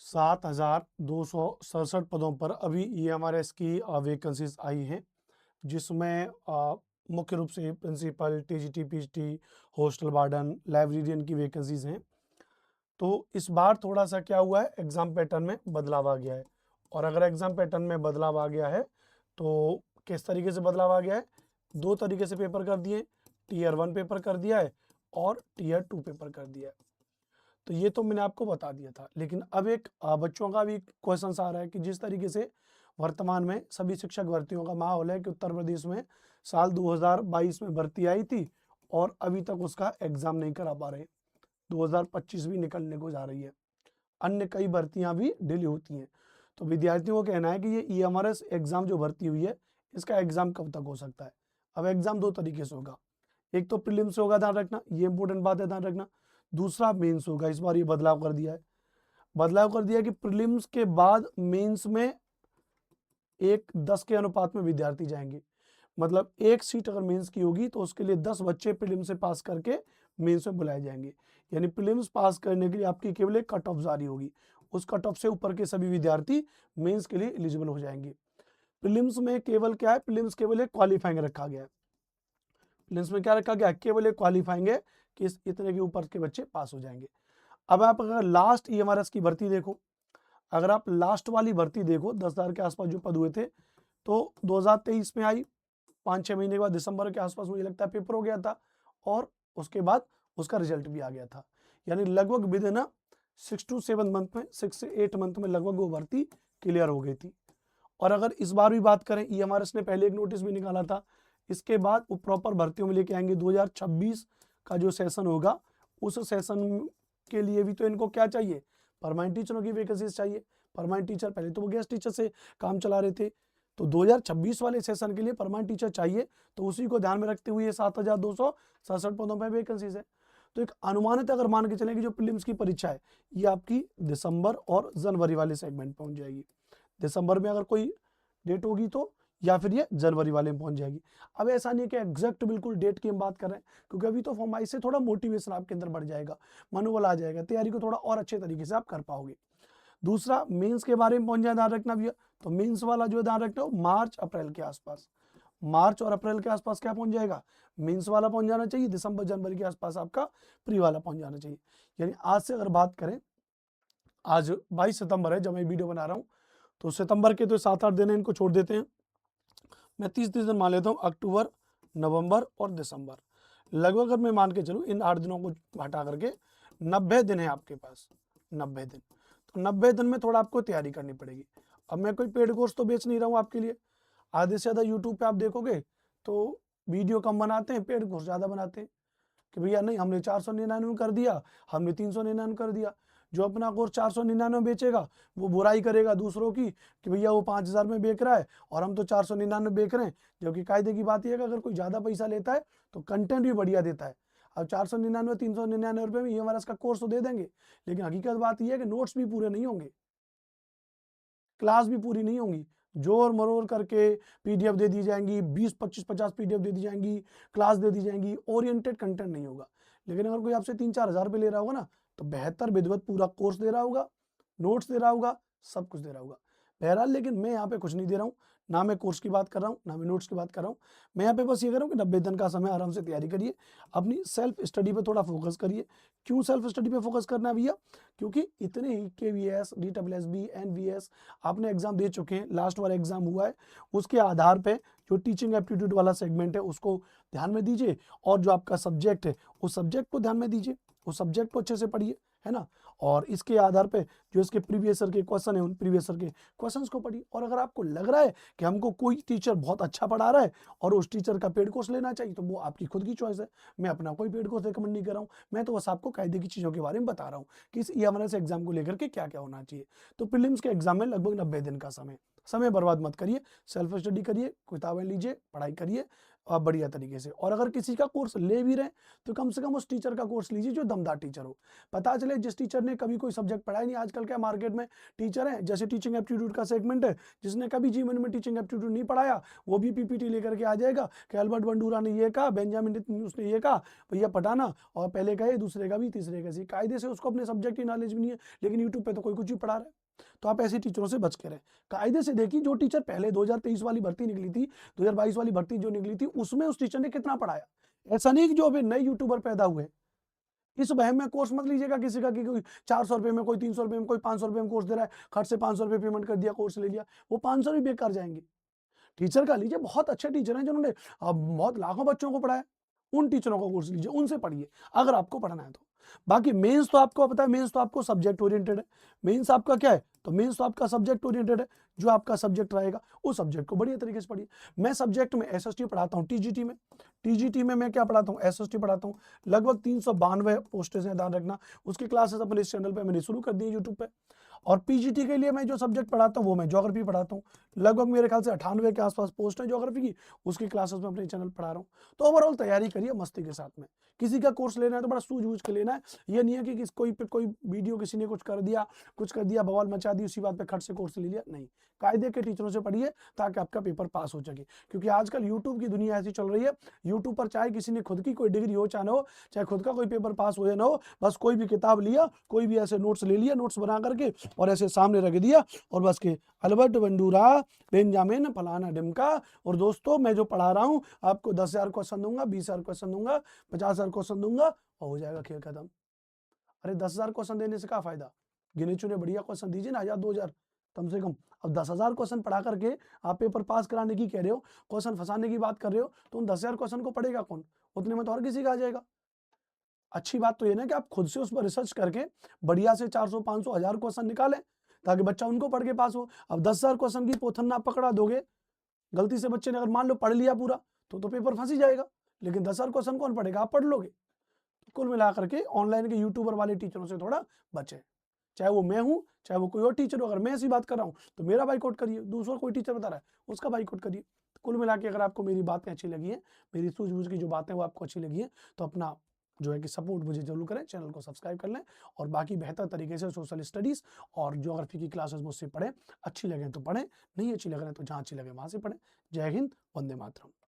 7,267 पदों पर अभी EMRS की वैकेंसीज आई हैं, जिसमें मुख्य रूप से principal, TGT, PGT, hostel warden, librarian की वैकेंसीज हैं। तो इस बार थोड़ा सा क्या हुआ है, एग्जाम पैटर्न में बदलाव आ गया है। और अगर एग्जाम पैटर्न में बदलाव आ गया है तो किस तरीके से बदलाव आ गया है, दो तरीके से पेपर कर दिए, Tier 1 पेपर कर दिया है और Tier 2 पेपर कर दिया है। तो ये तो मैंने आपको बता दिया था, लेकिन अब एक बच्चों का भी क्वेश्चन आ रहा है कि जिस तरीके से वर्तमान में सभी शिक्षक भर्तियों का माहौल है कि उत्तर प्रदेश में साल 2022 में भर्ती आई थी और अभी तक उसका एग्जाम नहीं करा पा रहे। 2025 भी निकलने को जा रही है, अन्य कई भर्तियां भी डिले होती हैं। तो विद्यार्थियों का कहना है कि ये EMRS एग्जाम जो भर्ती हुई है, इसका एग्जाम कब तक हो सकता है। अब एग्जाम दो तरीके से होगा, एक तो प्रीलिम्स होगा, ध्यान रखना, ये इंपॉर्टेंट बात है, ध्यान रखना। दूसरा मेंस होगा। इस बार ये बदलाव कर दिया है, कि प्रीलिम्स के बाद मेंस में 1:10 के अनुपात में विद्यार्थी जाएंगे। मतलब एक सीट अगर मेंस की होगी तो उसके लिए 10 बच्चे प्रीलिम्स से पास करके मेंस में बुलाए जाएंगे। यानी प्रीलिम्स पास करने के लिए आपकी केवल एक कट ऑफ जारी होगी, उस कट ऑफ से ऊपर के सभी विद्यार्थी मेंस के लिए एलिजिबल हो जाएंगे। प्रीलिम्स में केवल क्या है, प्रीलिम्स केवल एक क्वालिफाइंग रखा गया है। प्रीलिम्स में क्या रखा गया, केवल एक क्वालिफाइंग है कि इतने के ऊपर के बच्चे पास हो जाएंगे। अब आप अगर लास्ट EMRS की भर्ती देखो, अगर आप लास्ट वाली भर्ती देखो, 10,000 के आसपास जो पद हुए थे, तो 2023 में आई, 5-6 महीने के बाद दिसंबर के आसपास मुझे लगता है पेपर हो गया था और उसके बाद उसका रिजल्ट भी आ गया था। यानी लगभग विद इन 6 to 7 मंथ में, 6 से 8 मंथ में लगभग वो भर्ती क्लियर हो गई थी। और अगर इस बार भी बात करें, EMRS ने पहले एक नोटिस भी निकाला था, इसके बाद वो प्रॉपर भर्तियों में लेके आएंगे। 2026 का जो सेशन होगा, उस सेशन के लिए भी तो इनको क्या चाहिए, परमानेंट टीचरों की वैकेंसीज चाहिए। परमानेंट टीचर, पहले तो वो गेस्ट टीचर से काम चला रहे थे, तो 2026 वाले सेशन के लिए परमानेंट टीचर चाहिए। तो उसी को ध्यान में रखते हुए 7,267 पदों पर वैकेंसीज है। तो एक अनुमानित अगर मान के चलें कि जो प्रीलिम्स की परीक्षा है, ये आपकी दिसंबर और जनवरी वाले सेगमेंट पहुंच जाएगी। दिसंबर में अगर कोई डेट होगी तो, या फिर ये जनवरी वाले में पहुंच जाएगी। अब ऐसा नहीं है कि एग्जैक्ट बिल्कुल डेट की हम बात कर रहे हैं, क्योंकि अभी तो फॉर्म आई से थोड़ा मोटिवेशन आपके अंदर बढ़ जाएगा, मनोबल आ जाएगा, तैयारी को थोड़ा और अच्छे तरीके से आप कर पाओगे। दूसरा, मेंस के बारे में पहुंच जाए, ध्यान रखना भैया। तो मेंस वाला जो ध्यान रखते हो, मार्च अप्रैल के आसपास, मार्च और अप्रैल के आसपास क्या पहुंच जाएगा, मेंस वाला पहुंच जाना चाहिए। दिसंबर जनवरी के आसपास आपका प्री वाला पहुंच जाना चाहिए। यानी आज से अगर बात करें, आज 22 सितंबर है जब मैं वीडियो बना रहा हूँ, तो सितंबर के तो 7-8 दिन है, इनको छोड़ देते हैं। मैं 30 दिन मान लेता हूँ, अक्टूबर, नवंबर और दिसंबर, लगभग अगर मैं मान के चलूँ इन 8 दिनों को हटा करके 90 दिन है आपके पास, 90 दिन। तो 90 दिन में थोड़ा आपको तैयारी करनी पड़ेगी। अब मैं कोई पेड कोर्स तो बेच नहीं रहा हूँ आपके लिए। आधे से ज़्यादा यूट्यूब पे आप देखोगे तो वीडियो कम बनाते हैं, पेड कोर्स ज़्यादा बनाते हैं कि भैया नहीं, हमने 499 कर दिया, हमने 399 कर दिया। जो अपना कोर्स 499 बेचेगा वो बुराई करेगा दूसरों की कि भैया वो 5,000 में बेच रहा है और हम तो 499 बेच रहे हैं। जबकि कायदे की बात यह है कि अगर कोई ज़्यादा पैसा लेता है तो कंटेंट भी बढ़िया देता है। अब 499 399 रुपये में EMRS का कोर्स तो दे देंगे, लेकिन हकीकत बात यह है कि नोट्स भी पूरे नहीं होंगे, क्लास भी पूरी नहीं होंगी, जोर मरोड़ करके PDF दे दी जाएंगी, 20 25 50 PDF दे दी जाएंगी, क्लास दे दी जाएंगी, ओरिएंटेड कंटेंट नहीं होगा। लेकिन अगर कोई आपसे 3-4 हज़ार रुपये ले रहा होगा ना, तो बेहतर विधिवत पूरा कोर्स दे रहा होगा, नोट्स दे रहा होगा, सब कुछ दे रहा होगा। बहरहाल, लेकिन मैं यहाँ पे कुछ नहीं दे रहा हूँ, ना मैं कोर्स की बात कर रहा हूँ, ना मैं नोट्स की बात कर रहा हूँ। मैं यहाँ पे बस ये कर रहा हूँ कि 90 दिन का समय आराम से तैयारी करिए, अपनी सेल्फ स्टडी पे थोड़ा फोकस करिए। क्यों सेल्फ स्टडी पे फोकस करना है भैया, क्योंकि इतने ही KVS, DSSB, NVS आपने एग्जाम दे चुके हैं, लास्ट वाला एग्जाम हुआ है, उसके आधार पे जो टीचिंग एप्टीट्यूड वाला सेगमेंट है उसको ध्यान में दीजिए, और जो आपका सब्जेक्ट है उस सब्जेक्ट को ध्यान में दीजिए, उस सब्जेक्ट को अच्छे से पढ़िए, है ना। और इसके आधार पे जो इसके प्रीवियस ईयर के क्वेश्चन है, उन प्रीवियस ईयर के क्वेश्चंस को पढ़िए। और अगर आपको लग रहा है कि हमको कोई टीचर बहुत अच्छा पढ़ा रहा है और उस टीचर का पेड कोर्स लेना चाहिए, तो वो आपकी खुद की चॉइस है। मैं अपना कोई पेड कोर्स रिकमेंड नहीं कर रहा हूँ, मैं तो बस आपको कायदे की चीज़ों के बारे में बता रहा हूँ कि इस EMRS एग्जाम को लेकर के क्या क्या होना चाहिए। तो प्रीलिम्स के एग्जाम में लगभग 90 दिन का समय बर्बाद मत करिए, सेल्फ स्टडी करिए, किताबें लीजिए, पढ़ाई करिए, बढ़िया तरीके से। और अगर किसी का कोर्स ले भी रहे हैं तो कम से कम उस टीचर का कोर्स लीजिए जो दमदार टीचर हो। पता चले जिस टीचर ने कभी कोई सब्जेक्ट पढ़ाया नहीं, आजकल क्या मार्केट में टीचर हैं, जैसे टीचिंग एप्टीट्यूड का सेगमेंट है, जिसने कभी जीवन में टीचिंग एप्टीट्यूड नहीं पढ़ाया वो भी पीपीटी लेकर के आ जाएगा कि अल्बर्ट बंडूरा ने ये कहा, बेंजामिन उसने ये कहा, भैया पढ़ाना, और पहले कहे दूसरे का भी तीसरे का सी, कायदे से उसको अपने सब्जेक्ट की नॉलेज भी नहीं है, लेकिन यूट्यूब पे तो कोई कुछ भी पढ़ा रहा है। तो आप ऐसे टीचरों से बच के रहें। कायदे से देखिए जो टीचर पहले 2023 वाली भर्ती निकली थी, 2022 वाली भर्ती जो निकली थी, उसमें उस टीचर ने कितना पढ़ाया। ऐसा नहीं कि जो अभी नए यूट्यूबर पैदा हुए, इस वहम में कोर्स मत लीजिएगा किसी का कि कोई 400 रुपए में, कोई 300 रुपए में, कोई 500 रुपए में कोर्स दे रहा है, खर्च से 500 रुपए पेमेंट कर दिया, कोर्स ले लिया, वो 500 भी बेकार जाएंगे। टीचर का लीजिए, बहुत अच्छे टीचर हैं जिन्होंने बहुत लाखों बच्चों को पढ़ाया, उन टीचरों का कोर्स लीजिए, उनसे पढ़िए अगर आपको पढ़ना है तो। बाकी मेंस तो आपको पता है, मेंस तो आपको सब्जेक्ट ओरिएंटेड है। मेंस आपका क्या है, तो मेंस तो आपका सब्जेक्ट ओरिएंटेड है। जो आपका सब्जेक्ट रहेगा उस सब्जेक्ट को बढ़िया तरीके से पढ़िए। मैं सब्जेक्ट में एसएसटी पढ़ाता हूँ, टीजीटी में मैं क्या पढ़ाता हूँ, एसएसटी पढ़ाता हूँ। लगभग 392 पोस्टेज हैं, ध्यान रखना। उसकी क्लासेस अपने इस चैनल पे मैंने शुरू कर दी है यूट्यूब पे। और पीजीटी के लिए मैं जो सब्जेक्ट पढ़ाता हूँ वो मैं ज्योग्राफी पढ़ाता हूँ। लगभग मेरे ख्याल से 98 के आसपास पोस्ट है ज्योग्राफी की, उसकी क्लासेस में अपने चैनल पढ़ा रहा हूँ। तो ओवरऑल तैयारी करिए मस्ती के साथ में। किसी का कोर्स लेना है तो बड़ा सूझबूझ के लेना है। ये नहीं है कि कोई वीडियो किसी ने कुछ कर दिया, बवाल मचा दी, उसी बात पे खट से कोर्स ले लिया, नहीं। कायदे के टीचरों से पढ़िए ताकि आपका पेपर पास हो सके। क्योंकि आजकल यूट्यूब की दुनिया ऐसी चल रही है, यूट्यूब पर चाहे किसी ने खुद की कोई डिग्री हो चाहे ना हो, चाहे खुद का कोई पेपर पास हो या ना हो, बस कोई भी किताब लिया, कोई भी ऐसे नोट्स ले लिया, नोट्स बना करके और ऐसे सामने रख दिया, और बस के अल्बर्ट बंडूरा, बेंजामिन फलाना ढिमका, और दोस्तों मैं जो पढ़ा रहा हूँ आपको 10,000 क्वेश्चन दूंगा, 20,000 क्वेश्चन दूंगा, 50,000 क्वेश्चन दूंगा, और हो जाएगा खेल खत्म। अरे 10,000 क्वेश्चन देने से क्या फायदा, गिने चुने बढ़िया क्वेश्चन दीजिए ना, 1,000 2,000 कम से कम। अब 10,000 क्वेश्चन पढ़ा करके आप पेपर पास कराने की कह रहे हो, क्वेश्चन फंसाने की बात कर रहे हो, तो उन 10,000 क्वेश्चन को पढ़ेगा कौन, उतने में तो हर किसी का आ जाएगा। अच्छी बात तो ये ना कि आप खुद से उस पर रिसर्च करके बढ़िया से 400 500 1000 क्वेश्चन निकालें ताकि बच्चा उनको पढ़ के पास हो। अब 10,000 क्वेश्चन की पोथन आप पकड़ा दोगे, गलती से बच्चे ने अगर मान लो पढ़ लिया पूरा तो पेपर फंस ही जाएगा। लेकिन 10,000 क्वेश्चन कौन पढ़ेगा, आप पढ़ लोगे। कुल मिलाकर के ऑनलाइन के यूट्यूबर वाले टीचरों से थोड़ा बचे, चाहे वो मैं हूं चाहे वो कोई और टीचर हो। अगर मैं ऐसी बात कर रहा हूं तो मेरा बाइकआउट करिए, दूसरा कोई टीचर बता रहा है उसका बाइकआउट करिए। कुल मिला के अगर आपको मेरी बातें अच्छी लगी है, मेरी सूझबूझ की जो बातें वो आपको अच्छी लगी है, तो अपना जो है कि सपोर्ट मुझे जरूर करें, चैनल को सब्सक्राइब कर लें, और बाकी बेहतर तरीके से सोशल स्टडीज़ और ज्योग्राफी की क्लासेस मुझसे पढ़ें। अच्छी लगे तो पढ़ें, नहीं अच्छी लगे तो जहाँ अच्छी लगे वहाँ से पढ़ें। जय हिंद, वंदे मातरम।